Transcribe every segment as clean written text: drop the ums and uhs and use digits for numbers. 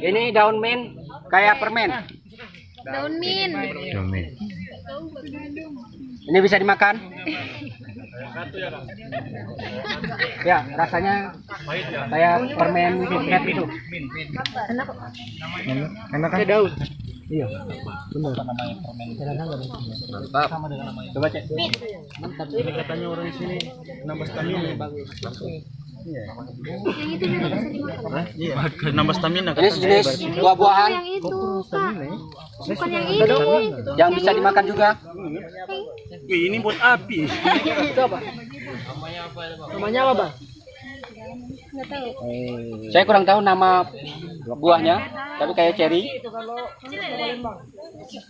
Ini daun mint kayak permen. Daun mint. Ini bisa dimakan. Ya, rasanya kayak permen KitKat itu. Enak kan? Daun. Iya. Benar. Mantap. Coba cek. Mantap. Ini katanya orang sini nambah stamina bagus. Iya. Yang itu juga bisa dimakan. Iya. Nambah stamina. Ini sejenis buah-buahan Yang itu, Kak. Bukan yang ini. yang bisa dimakan juga. Ini buat api. Itu apa? Namanya apa, Bang? Nggak tahu. Saya kurang tahu nama buahnya, tapi kayak cherry.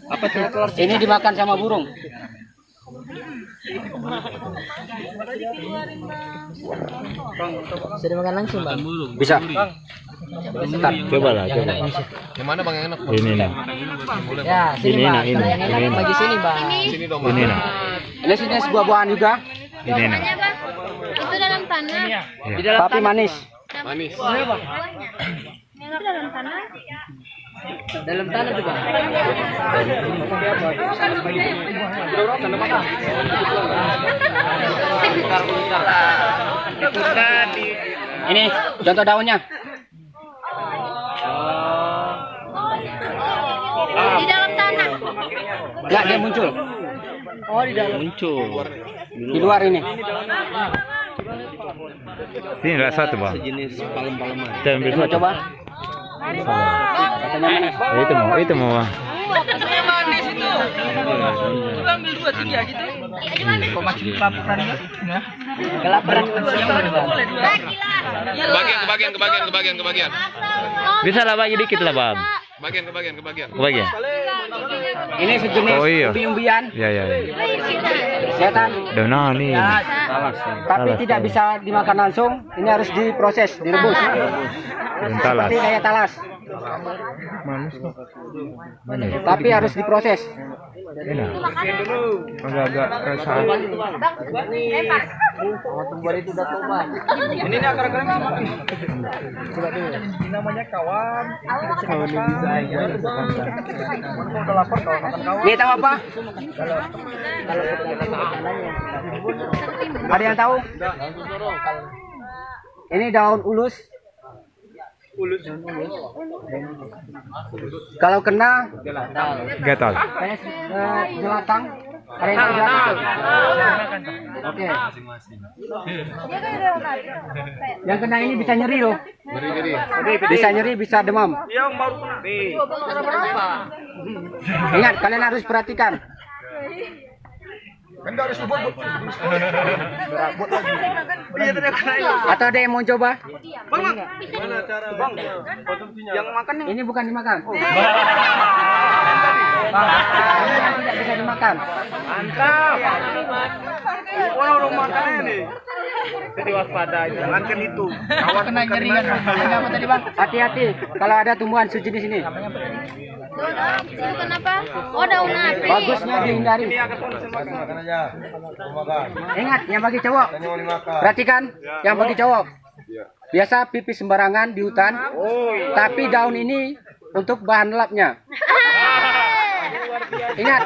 Apa tuh? Ini dimakan sama burung. Bisa dimakan langsung, Bang. Bisa. Coba lah, coba. Yang mana Bang yang enak? Ini nih. Ya, Ini nah, ini. Yang enak bagi sini, Bang. Sini dong. Ini nah. Ini sejenis buah-buahan juga, Ini nah. Namanya, Bang? Itu dalam tanah. tapi manis. Manis. Itu dalam tanah. Dalam tanah juga. Ini contoh daunnya. Di dalam tanah. Enggak, dia muncul. Oh, di dalam muncul. Di luar ini. Ini enggak satu, Bang. Sejenis palem-paleman. Kita ambil Coba satu. coba. Katanya manis. Itu mau, Bang. Kelaparan. Kebagian. Bisa lah bagi dikit lah, Bang. Kebagian. Kebagian. Ini sejenis Oh, iya. umbi-umbian. Ya. Setan. Daun nih. Tapi tidak bisa dimakan langsung. Ini harus diproses, direbus. Talas. Seperti kayak talas. Tapi harus diproses. Enak. Agak-agak rasa. Tumbuhan itu udah toba. Ini akar-akarnya apa? Ini namanya kawan. Kawan yang bisa aja. Udah lapar kalau makan kawan. Ini tahu apa? Ada yang tahu? Ini daun ulus. Kalau kena Gatal. kayak jelatang. Ada yang tahu jelatang? Oke. Yang kena ini bisa nyeri loh. Bisa nyeri, bisa demam. Ingat, kalian harus perhatikan. Atau ada yang mau coba? Yang makan ini bukan dimakan. Tidak bisa dimakan. Mantap. Orang makan ini. Jadi waspada, jangankan itu. Kawan kena nyeri kan. Hati-hati kalau ada tumbuhan sejenis ini. Bukan apa? Oh, daun api. Bagusnya dihindari. Ingat, yang bagi cowok. Perhatikan, yang bagi cowok. Biasa pipis sembarangan di hutan. Tapi daun ini untuk bahan lapnya. Ingat.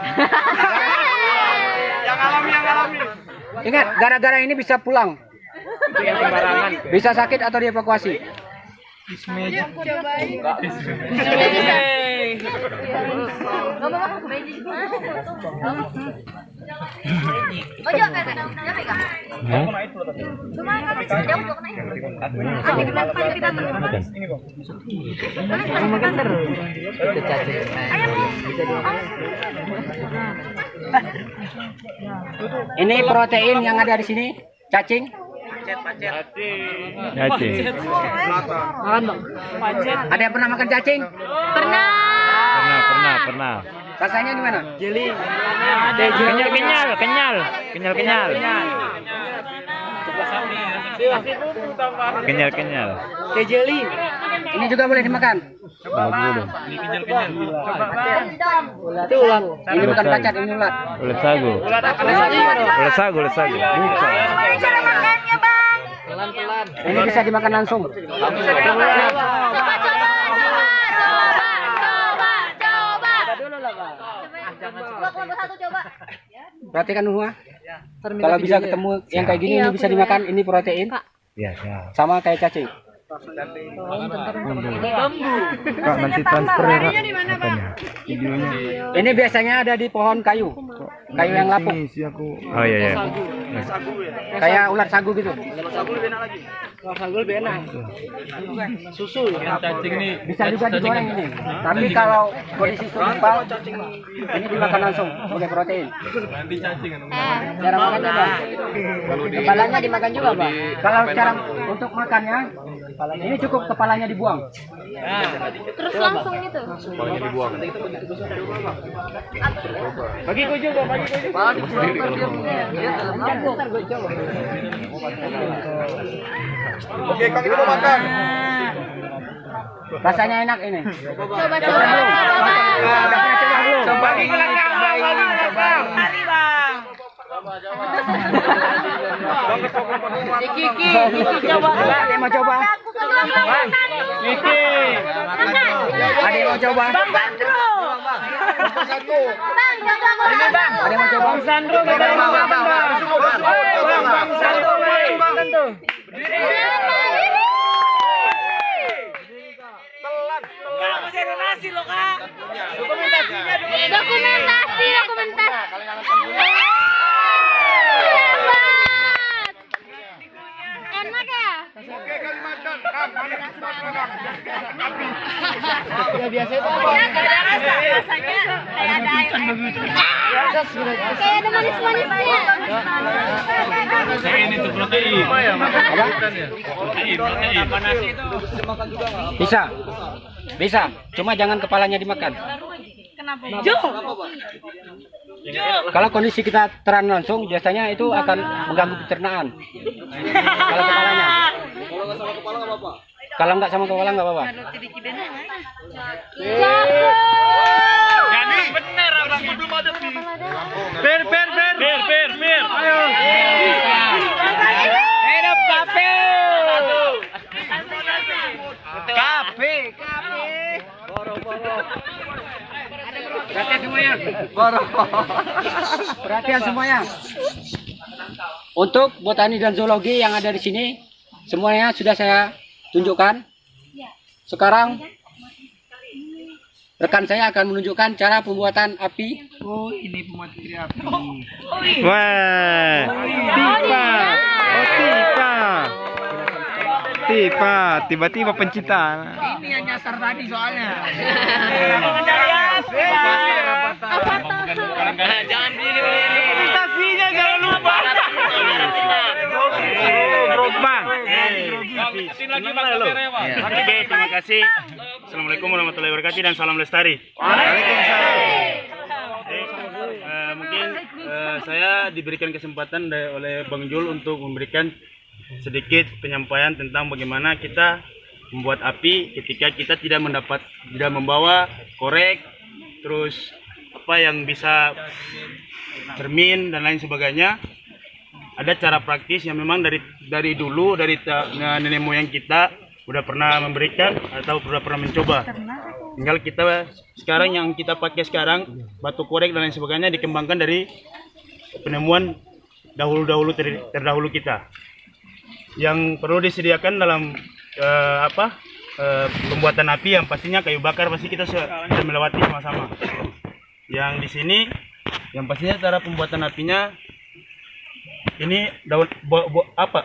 Yang alami. Ingat, gara-gara ini bisa pulang. Bisa sakit atau dievakuasi. Ini protein yang ada di sini, cacing. Cacing. Ada yang pernah makan cacing? Pernah. Pernah. Rasanya gimana? Jeli. Kenyal. Kenyal. Kayak jeli. Ini juga boleh dimakan. Itu ulat. Ini bukan pacat, ini ulat. Ulat sagu. Ulat sagu. Gimana cara makannya, Bang? Ini bisa dimakan langsung. Coba. Perhatikan dulu ah. Kalau bisa ketemu yang kayak gini ini bisa dimakan, ini protein. Ya, ya. Sama kayak cacing. Kak, nanti transfer ya, Kak. Videonya. Ini biasanya ada di pohon kayu. Kayu yang lapuk. Oh iya, iya. Kayak ular sagu gitu. Ular sagu lebih enak lagi. Ular sagu lebih enak. Susu. Cacing ini bisa juga digoreng ini. Tapi kalau kondisi tebal, ini dimakan langsung sebagai protein. Cara makannya Bang. Kepalanya dimakan juga Bang. Kalau cara untuk makannya, ini cukup kepalanya dibuang. Terus langsung gitu. Kepalanya dibuang. Bagi gue juga, bagi gue juga. Oke, Kang ini mau makan. Rasanya enak ini. Coba Bang. Coba bagi kelengkap, coba. Kiki coba. Ada yang mau coba? Kiki. Ada yang mau coba? Bang Sandro. Bang, Ini Bang. Ada yang mau coba? Bang Sandro. Bang Sandro. Makan tuh. Dokumentasi. Enak ya? Oke, Kalimantan. Kang, mana kita sekarang? Ya biasa itu apa? Rasanya kayak ada kayak ada manis-manisnya. Ini tuh protein. Bisa. Cuma jangan kepalanya dimakan. Kenapa? Kalau kondisi kita teran langsung, biasanya itu akan mengganggu pencernaan. Kalau kepalanya. Kalau nggak sama kepala nggak apa-apa. Jadi bener abang belum ada pi. Per. Ayo. Hidup kafe. Kafe. Perhatian semuanya. Perhatian semuanya. Untuk botani dan zoologi yang ada di sini, semuanya sudah saya tunjukkan. Sekarang rekan saya akan menunjukkan cara pembuatan api. Oh, ini pembuatan api. Wah, tiba-tiba pencipta. Ini yang nyasar tadi soalnya. Jangan berdiri. Investasinya jangan lupa. Bang. Lagi Bang Rewa. Oke, terima kasih. Assalamualaikum warahmatullahi wabarakatuh dan salam lestari. Mungkin saya diberikan kesempatan oleh Bang Jul untuk memberikan sedikit penyampaian tentang bagaimana kita membuat api ketika kita tidak membawa korek, terus apa yang bisa cermin dan lain sebagainya. Ada cara praktis yang memang dari dulu dari nenek moyang kita udah pernah memberikan atau udah pernah mencoba. Tinggal kita sekarang yang kita pakai sekarang batu korek dan lain sebagainya dikembangkan dari penemuan terdahulu kita. Yang perlu disediakan dalam pembuatan api yang pastinya kayu bakar pasti kita sudah melewati sama-sama. Yang di sini yang pastinya cara pembuatan apinya ini daun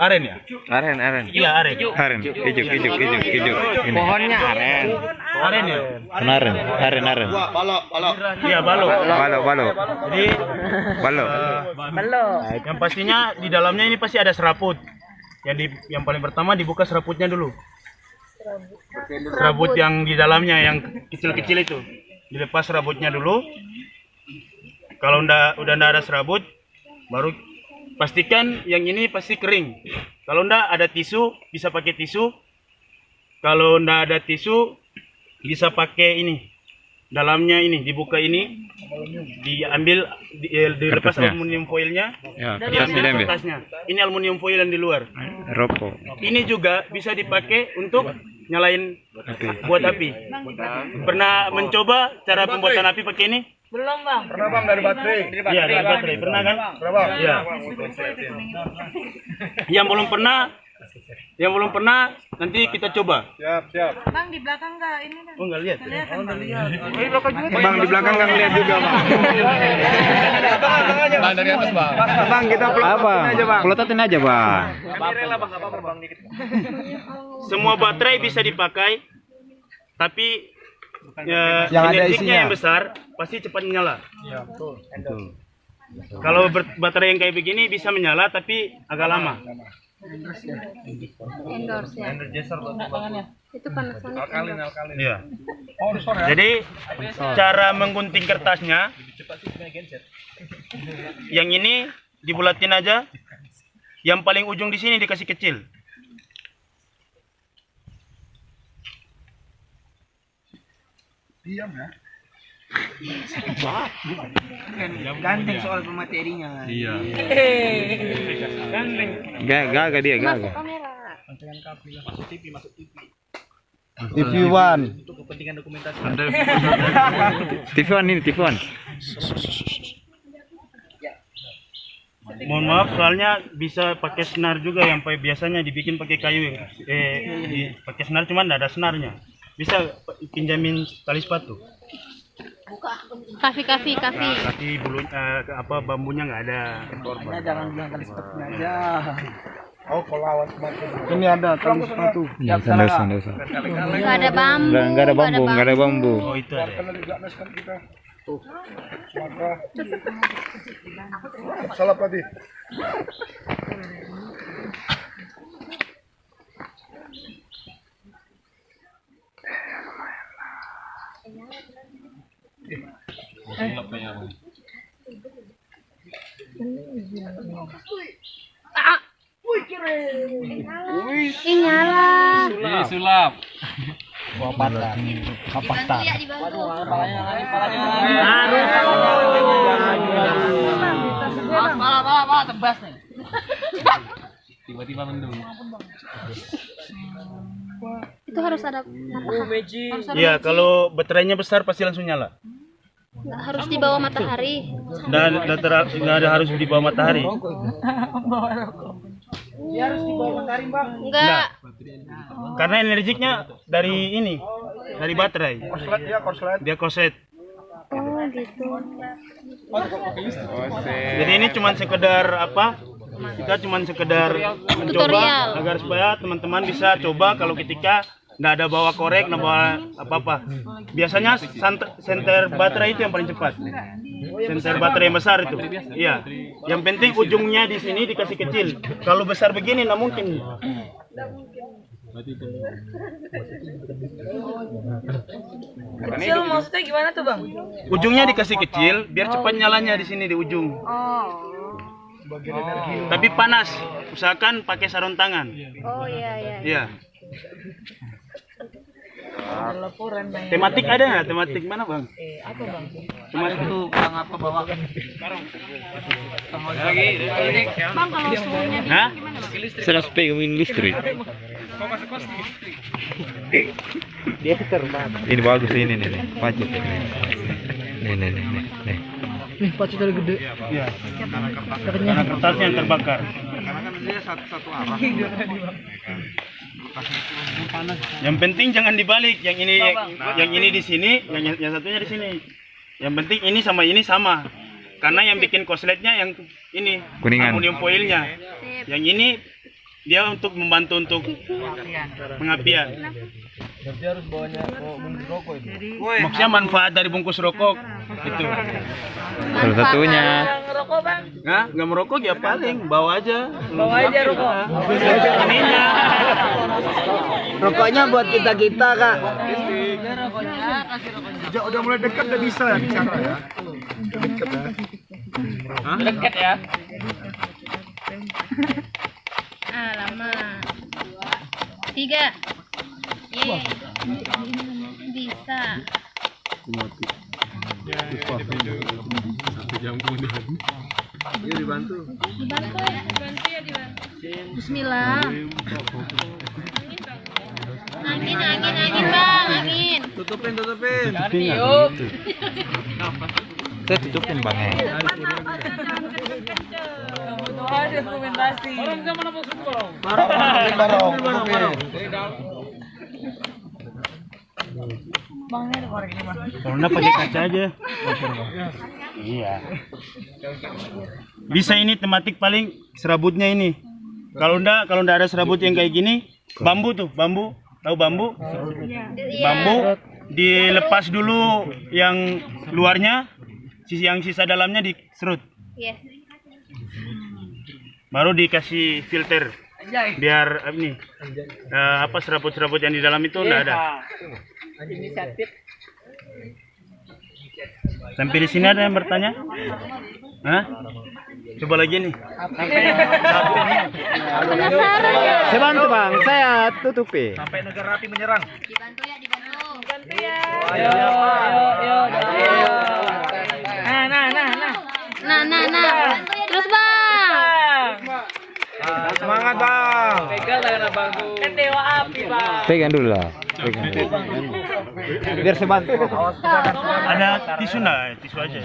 aren ya? Aren. Iya, aren. Ijuk. Ini. Pohonnya aren. Aren ya? Aren. Iya, balo. Jadi yang pastinya di dalamnya ini pasti ada serabut. Yang paling pertama dibuka serabutnya dulu. Serabut yang di dalamnya yang kecil-kecil itu. Dilepas serabutnya dulu. Kalau udah ada serabut, baru pastikan yang ini pasti kering. Kalau ndak ada tisu, bisa pakai tisu. Kalau ndak ada tisu, bisa pakai ini. Dalamnya ini dibuka ini, diambil dilepas Kertasnya. aluminium foilnya, Ya, diambil kertasnya. Ini aluminium foil yang di luar. Rokok. Ini juga bisa dipakai untuk nyalain buat api. Pernah mencoba cara pembuatan api pakai ini? Belum bang. Pernah bang dari baterai? Iya, dari baterai. Pernah kan? Pernah bang? Iya. Yang belum pernah nanti kita coba. Siap. Bang di belakang nggak ini kan? Oh, enggak lihat. Kelihatan bang. Bang di belakang kan lihat juga bang. Bang dari atas bang. Bang kita pelototin aja bang. Pelototin aja bang. Semua baterai bisa dipakai, tapi Yang ada energinya isinya. yang besar pasti cepat menyala. Kalau baterai yang kayak begini bisa menyala tapi agak lama. Endorse ya. Itu panas banget. Iya. Jadi cara menggunting kertasnya, yang ini dibulatin aja, yang paling ujung di sini dikasih kecil. Diam ya. Ganteng soal pematerinya. Iya. Gak dia gak. TV1. TV1 ini TV1. Mohon maaf soalnya bisa pakai senar juga yang biasanya dibikin pakai kayu. Pakai senar cuman tidak ada senarnya. Bisa pinjamin tali sepatu. Kafi. Tapi bulunya bambunya nggak ada. Jangan bilang tali sepatunya aja. Oh kalau awan semakin. Ini ada tali sepatu. Ya, dosa. Nggak ada bambu. Nggak ada bambu. Oh itu ada. Karena juga kan kita. Tuh. Maka. Salah tadi. Ih nyala. Sulap. Malah tebas nih. Tiba-tiba mendung. Itu harus ada matahari. Iya, kalau baterainya besar pasti langsung nyala. Nggak harus di bawah matahari. Dan nggak ada harus di bawah matahari. Enggak. Karena energinya dari ini, dari baterai. Korslet dia korslet. Dia koset. Oh gitu. Jadi ini cuma sekedar apa? Kita cuma sekedar mencoba Tutorial. agar supaya teman-teman bisa coba kalau ketika nggak ada bawa korek, nggak bawa apa-apa. Biasanya senter baterai itu yang paling cepat. Senter baterai yang besar itu. Iya. Yang penting ujungnya di sini dikasih kecil. Kalau besar begini nggak mungkin. Kecil maksudnya gimana tuh bang? Ujungnya dikasih kecil biar cepat nyalanya di sini di ujung. Tapi panas. Usahakan pakai sarung tangan. Oh iya. Iya. Tematik ada nggak? Tematik mana bang? Apa bang? Tematik itu bang apa bawa? Bang kalau suhunya Hah? Sudah pegang listrik. Dia terbang. Ini bagus ini nih. Pacet. Nih. Nih pacet tadi gede. Iya. Karena kertasnya yang terbakar. Karena kan dia satu arah. Yang penting jangan dibalik. Yang ini di sini, yang satunya di sini. Yang penting ini sama. Karena yang bikin korsletnya yang ini Kuningan. aluminium foilnya. Yang ini dia untuk membantu untuk pengapian. Berarti harus bawanya bungkus rokok itu. Maksudnya manfaat dari bungkus rokok itu. Salah satunya. ngerokok bang. Nah, nggak merokok ya paling bawa aja. Rokok. Ininya. Rokoknya buat kita kak. Udah mulai dekat udah bisa ya bicara ya. Dekat ya. Dekat ya. Lama. 3. Yeay. Bisa. Dibantu ya. Bismillah. Angin bang, angin. Tutupin. Tiup. Saya tutupin bang. Kamu tuh ada dokumentasi. Bang, ini ada korek ini, Bang. Kalau enggak pakai kaca aja. Iya. Bisa ini tematik paling serabutnya ini. Kalau enggak ada serabut yang kayak gini, bambu tuh, bambu. Tahu bambu? Bambu dilepas dulu yang luarnya, yang sisa dalamnya diserut. Yes. Baru dikasih filter. Biar ini serabut-serabut yang di dalam itu enggak ada. Sampai di sini ada yang bertanya? Hah? Coba lagi nih. Saya bantu bang, saya tutupi. Sampai negara api menyerang. Dibantu ya, dibantu. Ayo. Nah. Terus bang. Semangat bang. Pegang tangan abangku. Kan dewa api, Bang. Pegang dulu lah. Pegang. Biar saya bantu. Ada tisu enggak? Tisu aja.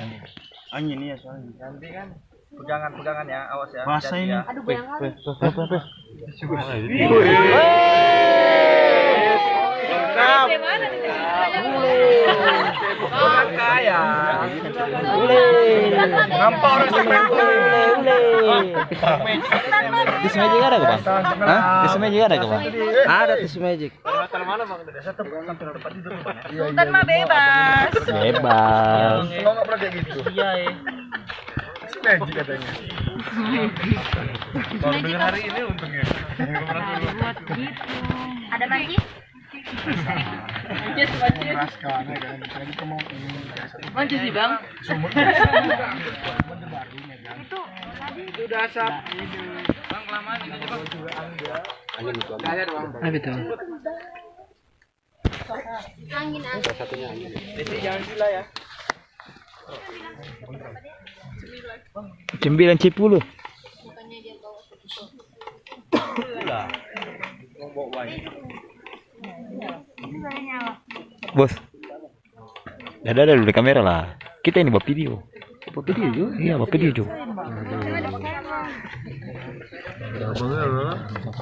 Angin ya soalnya. Nanti kan pegangan ya, awas ya. Basah ini. Aduh, bayang. Orang kaya. Nampak orang segmen. Tisu magic ada ke bang? Hah? Tisu magic ada ke bang? Ada tisu magic. Sultan mah bebas. Bebas. Kalau nggak pernah kayak gitu. Iya, Magic katanya. Baru dengar hari ini untungnya. Ada magic? Mancis sih, Bang. Itu udah asap. Bang, kelamaan ini aja, Bang. Angin. Jangan gila ya. 9 10. Bos. Ada dulu di kamera lah. Kita ini buat video. Buat video juga? Iya, buat video juga.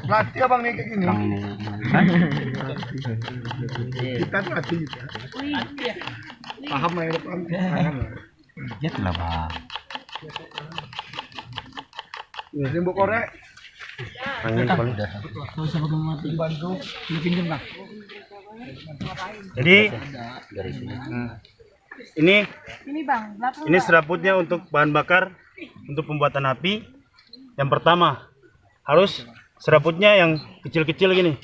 Latih abang nih kayak gini. Kita tuh latih gitu. Paham lah yang depan. Ya lah bang. Ini mbok korek. Jadi ini serabutnya untuk bahan bakar untuk pembuatan api. Yang pertama harus serabutnya yang kecil-kecil gini,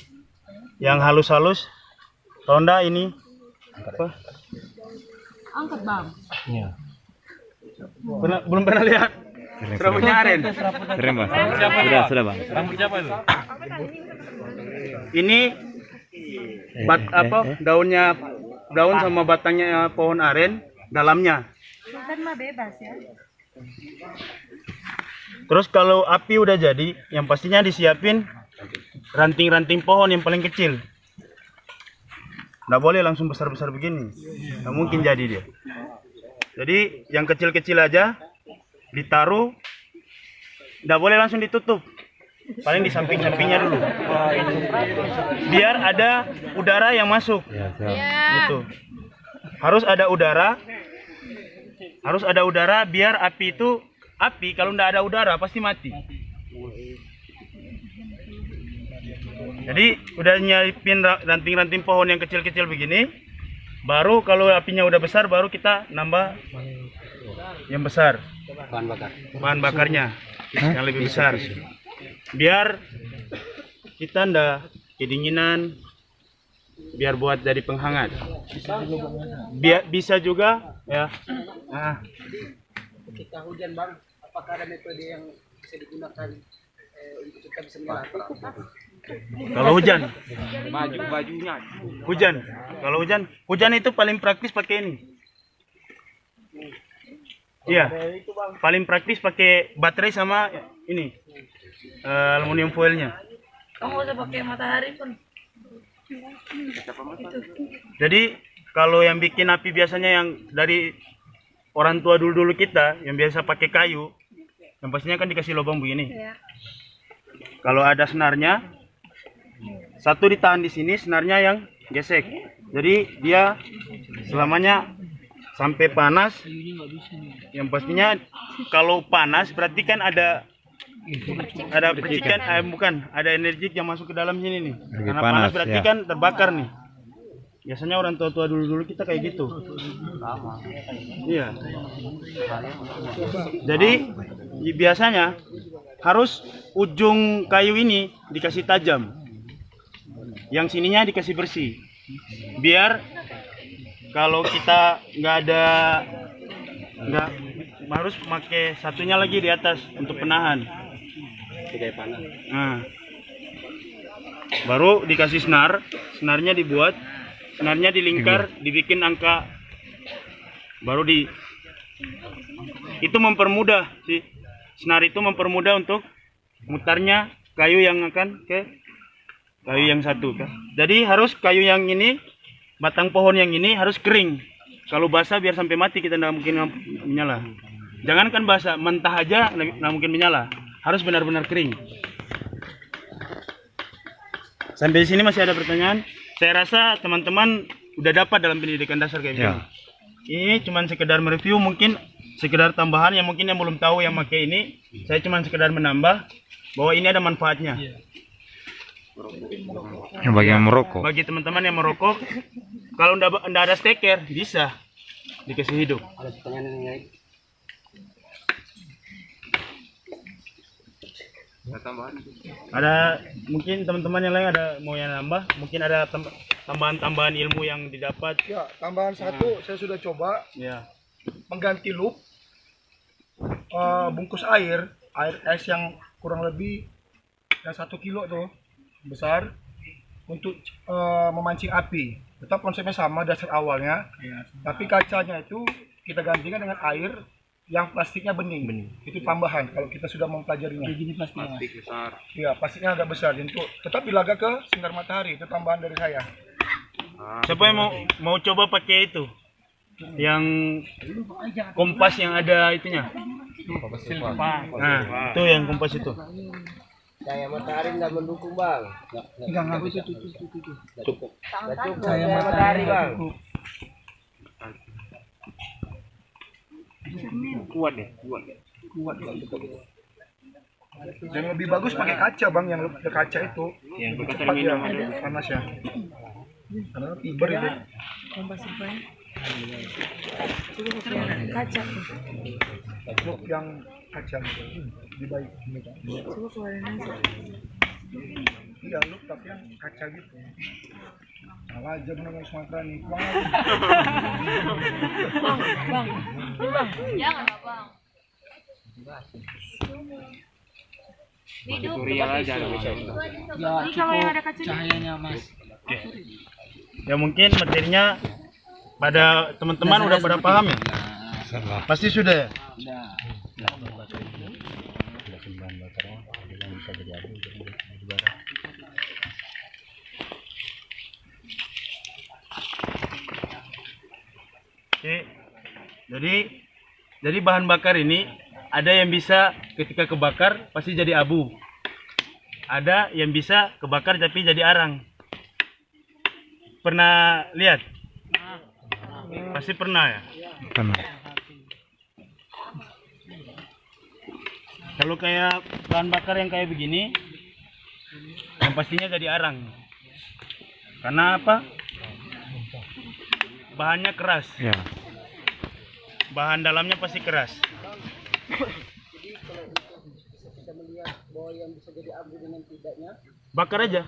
yang halus-halus. Ronda ini apa? Angkat, Bang. Iya. Belum pernah lihat serabutnya aren. Keren bang. Sudah bang. Ini daun sama batangnya pohon aren, dalamnya. Sultan mah bebas ya. Terus kalau api udah jadi, yang pastinya disiapin ranting-ranting pohon yang paling kecil. Nggak boleh langsung besar-besar begini, nggak mungkin jadi dia. Jadi yang kecil-kecil aja ditaruh, nggak boleh langsung ditutup. Paling di samping-sampingnya dulu, biar ada udara yang masuk. Gitu. Harus ada udara biar api kalau nggak ada udara pasti mati. Jadi udah nyiapin ranting-ranting pohon yang kecil-kecil begini, baru kalau apinya udah besar baru kita nambah yang besar, bahan bakarnya yang lebih besar, biar kita ndak kedinginan, biar buat jadi penghangat. Bisa juga ya. Nah. Ketika hujan bang, apakah ada metode yang bisa digunakan untuk kita bisa menyalakan? Kalau hujan, hujan itu paling praktis pakai ini. Iya, paling praktis pakai baterai sama ini aluminium foilnya. Kamu usah pakai matahari pun. Jadi kalau yang bikin api biasanya yang dari orang tua dulu kita yang biasa pakai kayu, yang pastinya kan dikasih lubang begini. Kalau ada senarnya, satu ditahan di sini, senarnya yang gesek. Jadi dia selamanya sampai panas. Yang pastinya kalau panas berarti kan ada percikan, bukan, ada energi yang masuk ke dalam sini nih. Karena panas berarti kan terbakar nih. Biasanya orang tua-tua dulu kita kayak gitu. Iya. Jadi biasanya harus ujung kayu ini dikasih tajam. Yang sininya dikasih bersih. Biar kalau kita nggak harus pakai satunya lagi di atas untuk penahan. Nah, baru dikasih senarnya dibuat, senarnya dilingkar, dibikin angka, baru itu mempermudah sih. Senar itu mempermudah untuk mutarnya kayu yang akan ke kayu yang satu kan. Jadi harus kayu yang ini, batang pohon yang ini harus kering. Kalau basah biar sampai mati kita tidak mungkin menyala. Jangankan basah, mentah aja tidak mungkin menyala. Harus benar-benar kering. Sampai di sini masih ada pertanyaan? Saya rasa teman-teman udah dapat dalam pendidikan dasar kayak gini. Ini cuma sekedar mereview, mungkin sekedar tambahan yang mungkin yang belum tahu yang pakai ini. Saya cuma sekedar menambah bahwa ini ada manfaatnya. Bagi yang merokok. Bagi teman-teman yang merokok, kalau ndak ada steker bisa dikasih hidup. Ada mungkin teman-teman yang lain ada mau yang nambah, mungkin ada tambahan-tambahan ilmu yang didapat. Ya, tambahan satu saya sudah coba mengganti loop bungkus air es yang kurang lebih yang 1 kilo tuh besar untuk memancing api. Tetap konsepnya sama dasar awalnya, tapi kacanya itu kita gantikan dengan air yang plastiknya bening. Itu tambahan kalau kita sudah mempelajarinya. Gini plastik besar. Iya, plastiknya agak besar. Untuk tetap dilaga ke sinar matahari. Itu tambahan dari saya. Siapa yang mau coba pakai itu? Yang kompas yang ada itunya. Nah, itu yang kompas itu. Cahaya matahari nggak mendukung bang. Enggak itu. Cukup. Cahaya matahari bang. Kuat. Dan lebih bagus pakai kaca bang, yang kaca itu. Yang bekas Cepat aluminium ya, ada. panas ya. Karena fiber itu. Kaca. Look yang kaca lebih baik. Coba keluarin aja. Iya, look tapi yang kaca gitu. Salah aja bener Sumatera nih. Bang. Jangan abang. Hidup. Ini kalau yang ada kacanya. Ya mungkin materinya pada teman-teman udah pada paham ya? Pasti sudah ya? Oke. Jadi bahan bakar ini ada yang bisa ketika kebakar pasti jadi abu. Ada yang bisa kebakar tapi jadi arang. Pernah lihat? Pasti pernah ya? Pernah. Kalau kayak bahan bakar yang kayak begini, yang pastinya jadi arang. Karena apa? Bahannya keras. Ya. Bahan dalamnya pasti keras. Bakar aja.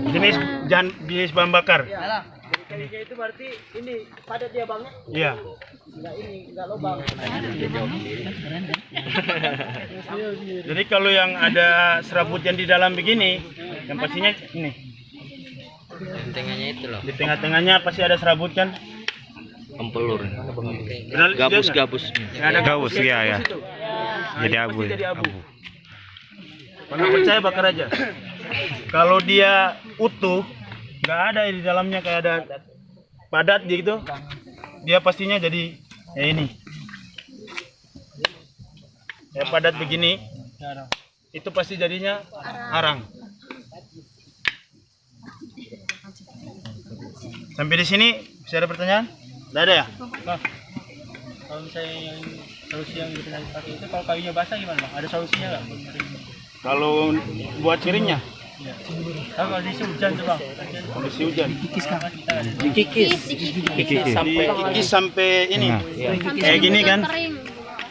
Jenis bahan bakar. Itu berarti ini padat dia bang? Iya. Enggak lubang. Jadi kalau yang ada serabut yang di dalam begini, yang pastinya ini. Tengahnya itu loh. Di tengah-tengahnya pasti ada serabut kan? Empelur. Gabus. Ada Gabus, iya, ya. itu. Nah, Jadi itu abu. pasti jadi abu. Kalau nggak percaya bakar aja. Kalau dia utuh, nggak ada di dalamnya kayak ada padat gitu, dia pastinya jadi ya ini. Ya padat begini, itu pasti jadinya arang. Sampai di sini bisa ada pertanyaan? Tidak ada ya? Kalau misalnya yang solusi yang dipakai itu kalau kayunya basah gimana bang? Ada solusinya nggak? Kalau buat keringnya, Kalau kondisi hujan tuh bang. kondisi hujan, Kikis. dikikis sampai ini, kayak gini kan, Kering.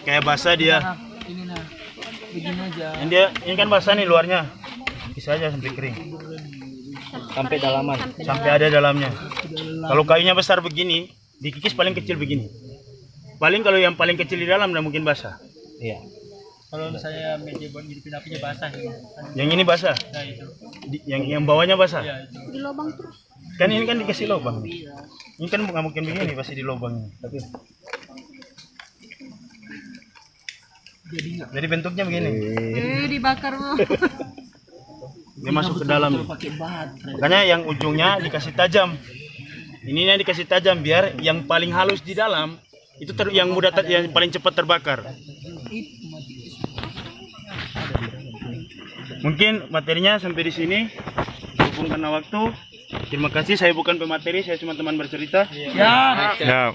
kayak basah dia. Ini nah, begini aja. Ini kan basah nih luarnya, bisa aja sampai kering, Sampai dalaman. sampai ada dalamnya. Kalau kayunya besar begini, dikikis paling kecil begini. Paling kalau yang paling kecil di dalam nggak mungkin basah. Iya. Kalau misalnya media buat ngidupin apinya basah gitu. Yang ini basah, Nah itu. yang bawahnya basah. Ya itu. Di lubang terus. Kan ini kan dikasih lubang. Ini kan nggak mungkin begini pasti di lubangnya. Tapi jadi bentuknya begini. Dibakar bang. Dia masuk ke dalam. Makanya yang ujungnya dikasih tajam. Ininya dikasih tajam biar yang paling halus di dalam itu yang mudah yang paling cepat terbakar. Mungkin materinya sampai di sini. Berhubung karena waktu. Terima kasih, saya bukan pemateri, saya cuma teman bercerita. Ya. Siap.